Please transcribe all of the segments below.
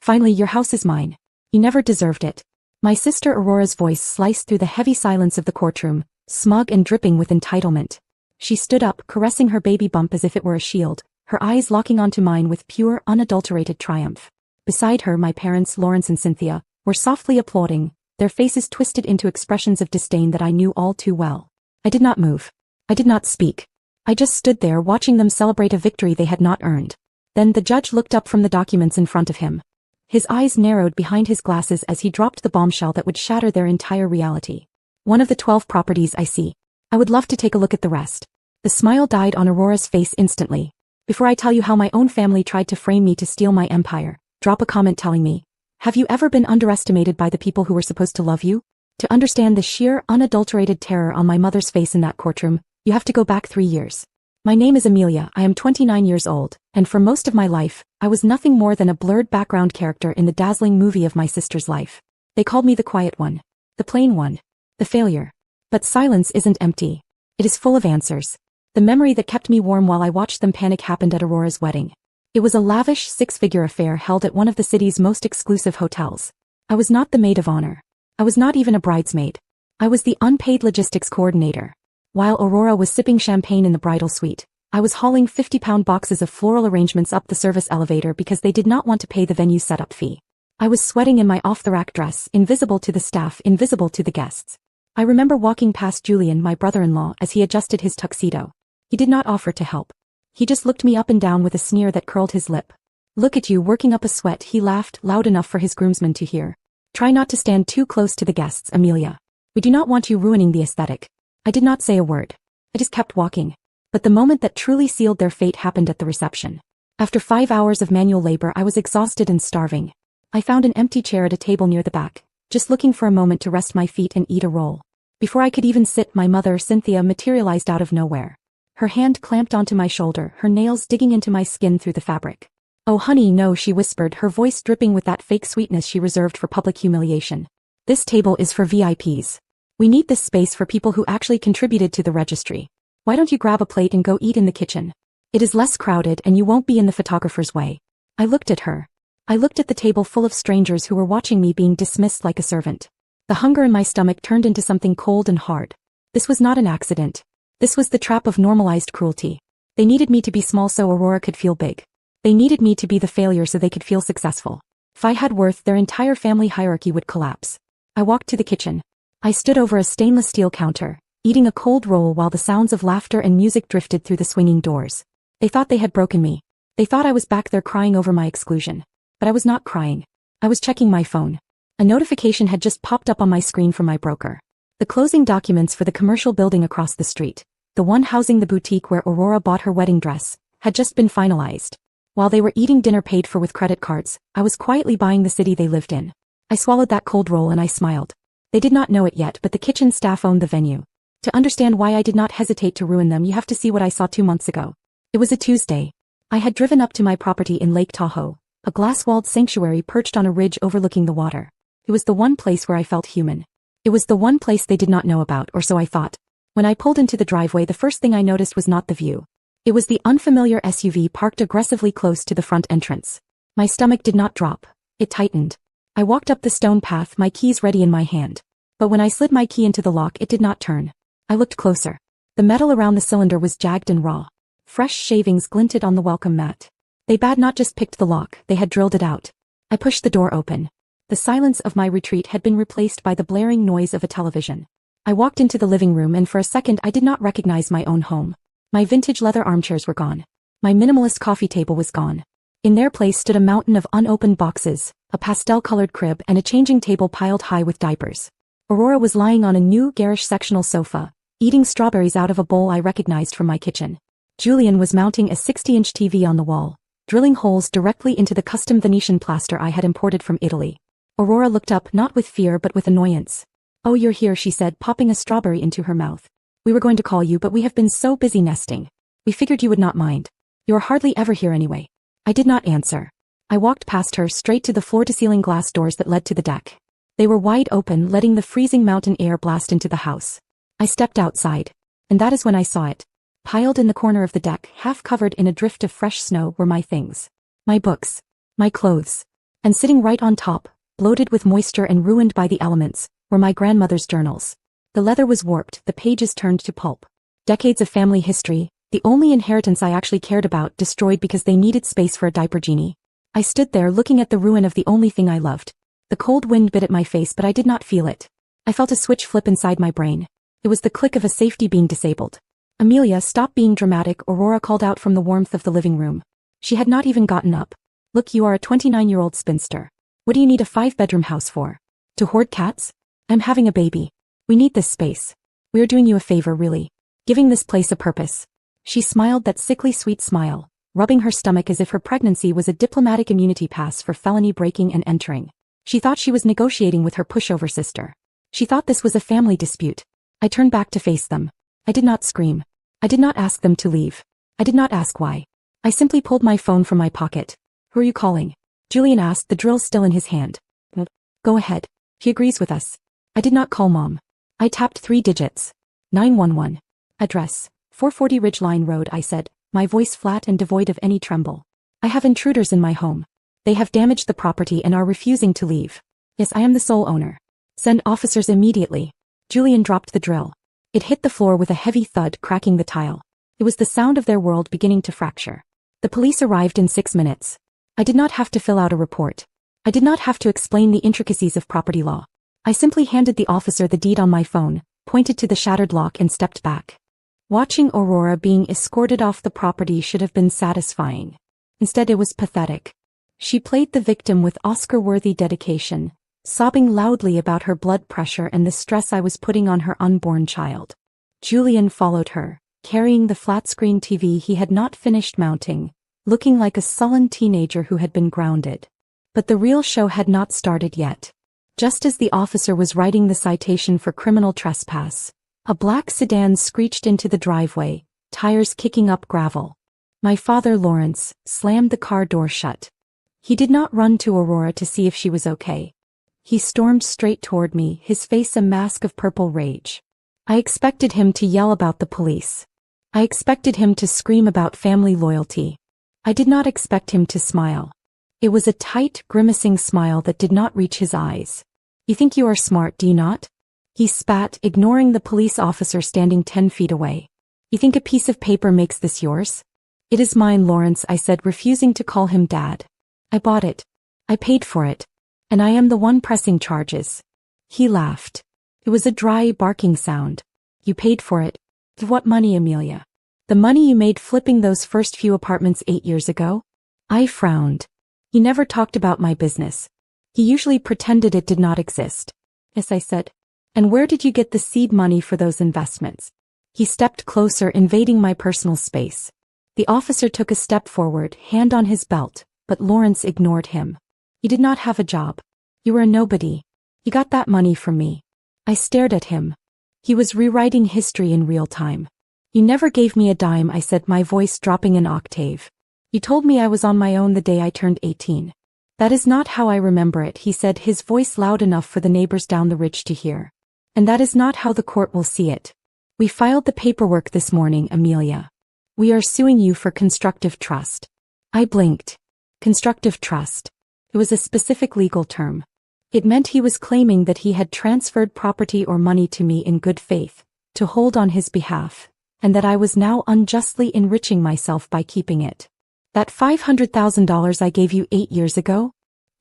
Finally, your house is mine. You never deserved it. My sister Aurora's voice sliced through the heavy silence of the courtroom, smug and dripping with entitlement. She stood up, caressing her baby bump as if it were a shield, her eyes locking onto mine with pure, unadulterated triumph. Beside her, my parents, Lawrence and Cynthia, were softly applauding, their faces twisted into expressions of disdain that I knew all too well. I did not move. I did not speak. I just stood there watching them celebrate a victory they had not earned. Then the judge looked up from the documents in front of him. His eyes narrowed behind his glasses as he dropped the bombshell that would shatter their entire reality. One of the 12 properties, I see. I would love to take a look at the rest. The smile died on Aurora's face instantly. Before I tell you how my own family tried to frame me to steal my empire, drop a comment telling me, have you ever been underestimated by the people who were supposed to love you? To understand the sheer, unadulterated terror on my mother's face in that courtroom, you have to go back 3 years. My name is Amelia, I am 29 years old, and for most of my life, I was nothing more than a blurred background character in the dazzling movie of my sister's life. They called me the quiet one, the plain one, the failure. But silence isn't empty. It is full of answers. The memory that kept me warm while I watched them panic happened at Aurora's wedding. It was a lavish, six-figure affair held at one of the city's most exclusive hotels. I was not the maid of honor. I was not even a bridesmaid. I was the unpaid logistics coordinator. While Aurora was sipping champagne in the bridal suite, I was hauling 50-pound boxes of floral arrangements up the service elevator because they did not want to pay the venue setup fee. I was sweating in my off-the-rack dress, invisible to the staff, invisible to the guests. I remember walking past Julian, my brother-in-law, as he adjusted his tuxedo. He did not offer to help. He just looked me up and down with a sneer that curled his lip. Look at you working up a sweat, he laughed, loud enough for his groomsmen to hear. Try not to stand too close to the guests, Amelia. We do not want you ruining the aesthetic. I did not say a word. I just kept walking. But the moment that truly sealed their fate happened at the reception. After 5 hours of manual labor, I was exhausted and starving. I found an empty chair at a table near the back, just looking for a moment to rest my feet and eat a roll. Before I could even sit, my mother, Cynthia, materialized out of nowhere. Her hand clamped onto my shoulder, her nails digging into my skin through the fabric. Oh honey, no, she whispered, her voice dripping with that fake sweetness she reserved for public humiliation. This table is for VIPs. We need this space for people who actually contributed to the registry. Why don't you grab a plate and go eat in the kitchen? It is less crowded and you won't be in the photographer's way. I looked at her. I looked at the table full of strangers who were watching me being dismissed like a servant. The hunger in my stomach turned into something cold and hard. This was not an accident. This was the trap of normalized cruelty. They needed me to be small so Aurora could feel big. They needed me to be the failure so they could feel successful. If I had worth, their entire family hierarchy would collapse. I walked to the kitchen. I stood over a stainless steel counter, eating a cold roll while the sounds of laughter and music drifted through the swinging doors. They thought they had broken me. They thought I was back there crying over my exclusion. But I was not crying. I was checking my phone. A notification had just popped up on my screen from my broker. The closing documents for the commercial building across the street, the one housing the boutique where Aurora bought her wedding dress, had just been finalized. While they were eating dinner paid for with credit cards, I was quietly buying the city they lived in. I swallowed that cold roll and I smiled. They did not know it yet, but the kitchen staff owned the venue. To understand why I did not hesitate to ruin them, you have to see what I saw 2 months ago. It was a Tuesday. I had driven up to my property in Lake Tahoe, a glass-walled sanctuary perched on a ridge overlooking the water. It was the one place where I felt human. It was the one place they did not know about, or so I thought. When I pulled into the driveway, the first thing I noticed was not the view. It was the unfamiliar SUV parked aggressively close to the front entrance. My stomach did not drop. It tightened. I walked up the stone path, my keys ready in my hand. But when I slid my key into the lock, it did not turn. I looked closer. The metal around the cylinder was jagged and raw. Fresh shavings glinted on the welcome mat. They had not just picked the lock, they had drilled it out. I pushed the door open. The silence of my retreat had been replaced by the blaring noise of a television. I walked into the living room and for a second I did not recognize my own home. My vintage leather armchairs were gone. My minimalist coffee table was gone. In their place stood a mountain of unopened boxes, a pastel-colored crib and a changing table piled high with diapers. Aurora was lying on a new garish sectional sofa, eating strawberries out of a bowl I recognized from my kitchen. Julian was mounting a 60-inch TV on the wall, drilling holes directly into the custom Venetian plaster I had imported from Italy. Aurora looked up not with fear but with annoyance. Oh, you're here, she said, popping a strawberry into her mouth. We were going to call you, but we have been so busy nesting. We figured you would not mind. You are hardly ever here anyway. I did not answer. I walked past her straight to the floor-to-ceiling glass doors that led to the deck. They were wide open, letting the freezing mountain air blast into the house. I stepped outside. And that is when I saw it. Piled in the corner of the deck, half covered in a drift of fresh snow, were my things. My books. My clothes. And sitting right on top, bloated with moisture and ruined by the elements, were my grandmother's journals. The leather was warped, the pages turned to pulp. Decades of family history, the only inheritance I actually cared about, destroyed because they needed space for a diaper genie. I stood there looking at the ruin of the only thing I loved. The cold wind bit at my face, but I did not feel it. I felt a switch flip inside my brain. It was the click of a safety being disabled. Amelia, stop being dramatic, Aurora called out from the warmth of the living room. She had not even gotten up. Look, you are a 29-year-old spinster. What do you need a 5-bedroom house for? To hoard cats? I'm having a baby. We need this space. We are doing you a favor, really. Giving this place a purpose. She smiled that sickly sweet smile, rubbing her stomach as if her pregnancy was a diplomatic immunity pass for felony breaking and entering. She thought she was negotiating with her pushover sister. She thought this was a family dispute. I turned back to face them. I did not scream. I did not ask them to leave. I did not ask why. I simply pulled my phone from my pocket. Who are you calling? Julian asked, the drill still in his hand. Go ahead. He agrees with us. I did not call Mom. I tapped 3 digits. 911. Address, 440 Ridgeline Road, I said, my voice flat and devoid of any tremble. I have intruders in my home. They have damaged the property and are refusing to leave. Yes, I am the sole owner. Send officers immediately. Julian dropped the drill. It hit the floor with a heavy thud, cracking the tile. It was the sound of their world beginning to fracture. The police arrived in 6 minutes. I did not have to fill out a report. I did not have to explain the intricacies of property law. I simply handed the officer the deed on my phone, pointed to the shattered lock and stepped back. Watching Aurora being escorted off the property should have been satisfying. Instead, it was pathetic. She played the victim with Oscar-worthy dedication, sobbing loudly about her blood pressure and the stress I was putting on her unborn child. Julian followed her, carrying the flat-screen TV he had not finished mounting, looking like a sullen teenager who had been grounded. But the real show had not started yet. Just as the officer was writing the citation for criminal trespass, a black sedan screeched into the driveway, tires kicking up gravel. My father, Lawrence, slammed the car door shut. He did not run to Aurora to see if she was okay. He stormed straight toward me, his face a mask of purple rage. I expected him to yell about the police. I expected him to scream about family loyalty. I did not expect him to smile. It was a tight, grimacing smile that did not reach his eyes. You think you are smart, do you not? He spat, ignoring the police officer standing 10 feet away. You think a piece of paper makes this yours? It is mine, Lawrence, I said, refusing to call him Dad. I bought it. I paid for it. And I am the one pressing charges. He laughed. It was a dry, barking sound. You paid for it. With what money, Amelia? The money you made flipping those first few apartments 8 years ago? I frowned. He never talked about my business. He usually pretended it did not exist. Yes, I said. And where did you get the seed money for those investments? He stepped closer, invading my personal space. The officer took a step forward, hand on his belt, but Lawrence ignored him. You did not have a job. You were a nobody. You got that money from me. I stared at him. He was rewriting history in real time. You never gave me a dime, I said, my voice dropping an octave. You told me I was on my own the day I turned 18. That is not how I remember it, he said, his voice loud enough for the neighbors down the ridge to hear. And that is not how the court will see it. We filed the paperwork this morning, Amelia. We are suing you for constructive trust. I blinked. Constructive trust. It was a specific legal term. It meant he was claiming that he had transferred property or money to me in good faith, to hold on his behalf, and that I was now unjustly enriching myself by keeping it. That $500,000 I gave you 8 years ago?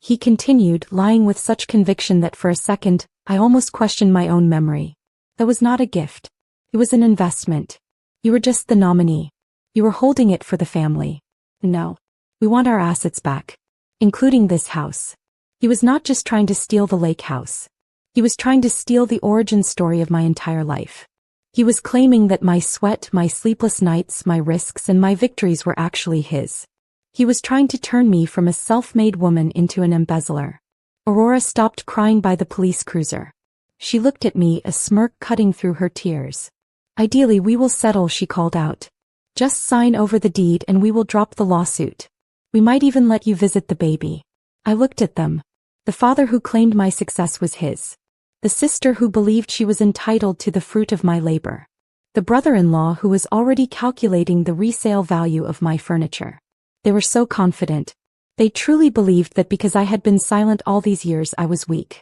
He continued, lying with such conviction that for a second, I almost questioned my own memory. That was not a gift. It was an investment. You were just the nominee. You were holding it for the family. No. We want our assets back. Including this house. He was not just trying to steal the lake house. He was trying to steal the origin story of my entire life. He was claiming that my sweat, my sleepless nights, my risks, and my victories were actually his. He was trying to turn me from a self-made woman into an embezzler. Aurora stopped crying by the police cruiser. She looked at me, a smirk cutting through her tears. Ideally, we will settle, she called out. Just sign over the deed and we will drop the lawsuit. We might even let you visit the baby. I looked at them. The father who claimed my success was his. The sister who believed she was entitled to the fruit of my labor. The brother-in-law who was already calculating the resale value of my furniture. They were so confident. They truly believed that because I had been silent all these years I was weak.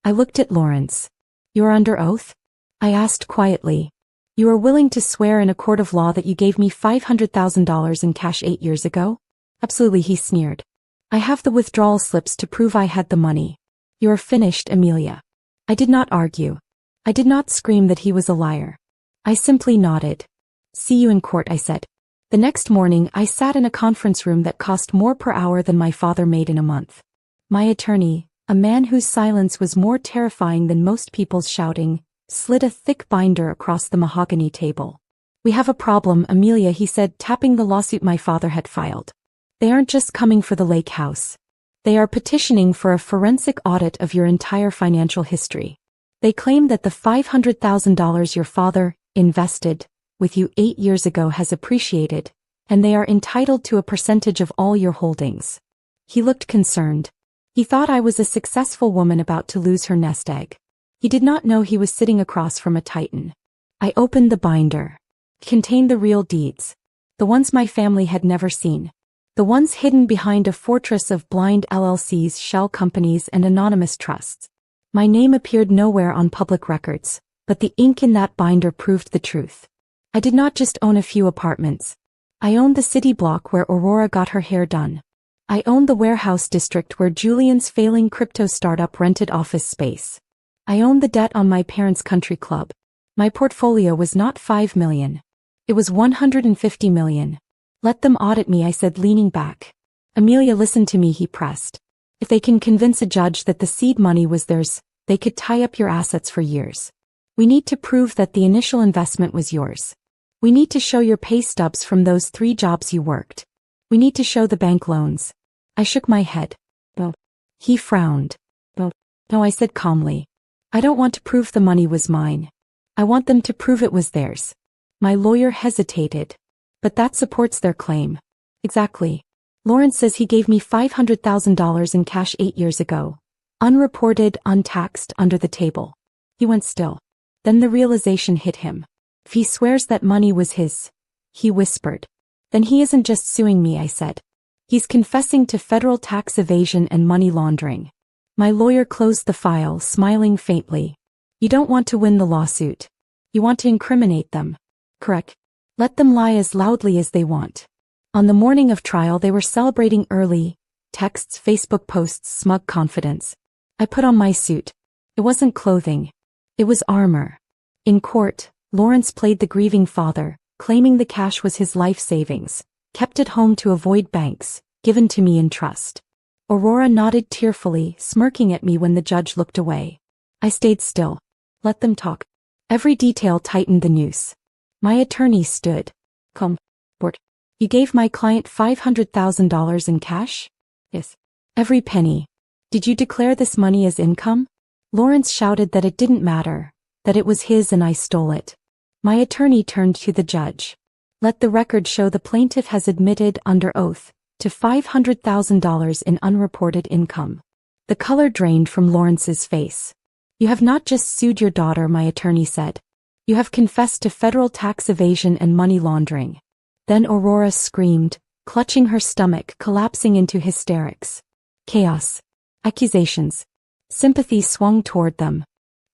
I looked at Lawrence. "You're under oath?" I asked quietly. "You are willing to swear in a court of law that you gave me $500,000 in cash 8 years ago?" "Absolutely," he sneered. "I have the withdrawal slips to prove I had the money." "You're finished, Amelia." I did not argue. I did not scream that he was a liar. I simply nodded. "See you in court," I said. The next morning I sat in a conference room that cost more per hour than my father made in a month. My attorney, a man whose silence was more terrifying than most people's shouting, slid a thick binder across the mahogany table. "We have a problem, Amelia," he said, tapping the lawsuit my father had filed. "They aren't just coming for the lake house. They are petitioning for a forensic audit of your entire financial history. They claim that the $500,000 your father invested with you 8 years ago has appreciated, and they are entitled to a percentage of all your holdings." He looked concerned. He thought I was a successful woman about to lose her nest egg. He did not know he was sitting across from a titan. I opened the binder. It contained the real deeds. The ones my family had never seen. The ones hidden behind a fortress of blind LLCs, shell companies, and anonymous trusts. My name appeared nowhere on public records, but the ink in that binder proved the truth. I did not just own a few apartments. I owned the city block where Aurora got her hair done. I owned the warehouse district where Julian's failing crypto startup rented office space. I owned the debt on my parents' country club. My portfolio was not $5 million. It was $150 million. "Let them audit me," I said, leaning back. "Amelia, listen to me," he pressed. "If they can convince a judge that the seed money was theirs, they could tie up your assets for years. We need to prove that the initial investment was yours. We need to show your pay stubs from those 3 jobs you worked. We need to show the bank loans." I shook my head. "No." He frowned. No, I said calmly. "I don't want to prove the money was mine. I want them to prove it was theirs." My lawyer hesitated. "But that supports their claim." "Exactly. Lawrence says he gave me $500,000 in cash 8 years ago. Unreported, untaxed, under the table." He went still. Then the realization hit him. "If he swears that money was his," he whispered. "Then he isn't just suing me," I said. "He's confessing to federal tax evasion and money laundering." My lawyer closed the file, smiling faintly. "You don't want to win the lawsuit. You want to incriminate them. Correct? Let them lie as loudly as they want." On the morning of trial they were celebrating early texts, Facebook posts, smug confidence. I put on my suit. It wasn't clothing. It was armor. In court, Lawrence played the grieving father, claiming the cash was his life savings, kept at home to avoid banks, given to me in trust. Aurora nodded tearfully, smirking at me when the judge looked away. I stayed still. Let them talk. Every detail tightened the noose. My attorney stood. "Come, Bort. You gave my client $500,000 in cash?" "Yes." "Every penny. Did you declare this money as income?" Lawrence shouted that it didn't matter, that it was his and I stole it. My attorney turned to the judge. "Let the record show the plaintiff has admitted under oath to $500,000 in unreported income." The color drained from Lawrence's face. "You have not just sued your daughter," my attorney said. "You have confessed to federal tax evasion and money laundering." Then Aurora screamed, clutching her stomach, collapsing into hysterics. Chaos. Accusations. Sympathy swung toward them.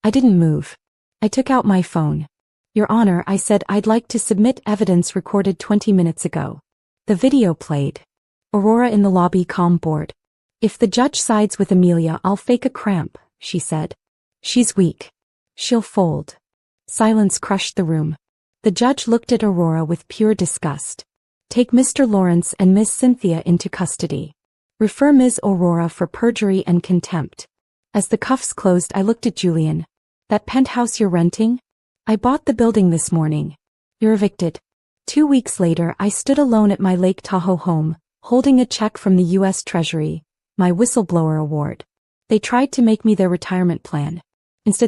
I didn't move. I took out my phone. "Your Honor," I said, "I'd like to submit evidence recorded 20 minutes ago." The video played. Aurora in the lobby, calm, bored. "If the judge sides with Amelia, I'll fake a cramp," she said. "She's weak. She'll fold." Silence crushed the room. The judge looked at Aurora with pure disgust. "Take Mr. Lawrence and Miss Cynthia into custody. Refer Ms. Aurora for perjury and contempt." As the cuffs closed, I looked at Julian. "That penthouse you're renting? I bought the building this morning. You're evicted." 2 weeks later, I stood alone at my Lake Tahoe home, holding a check from the U.S. Treasury, my whistleblower award. They tried to make me their retirement plan.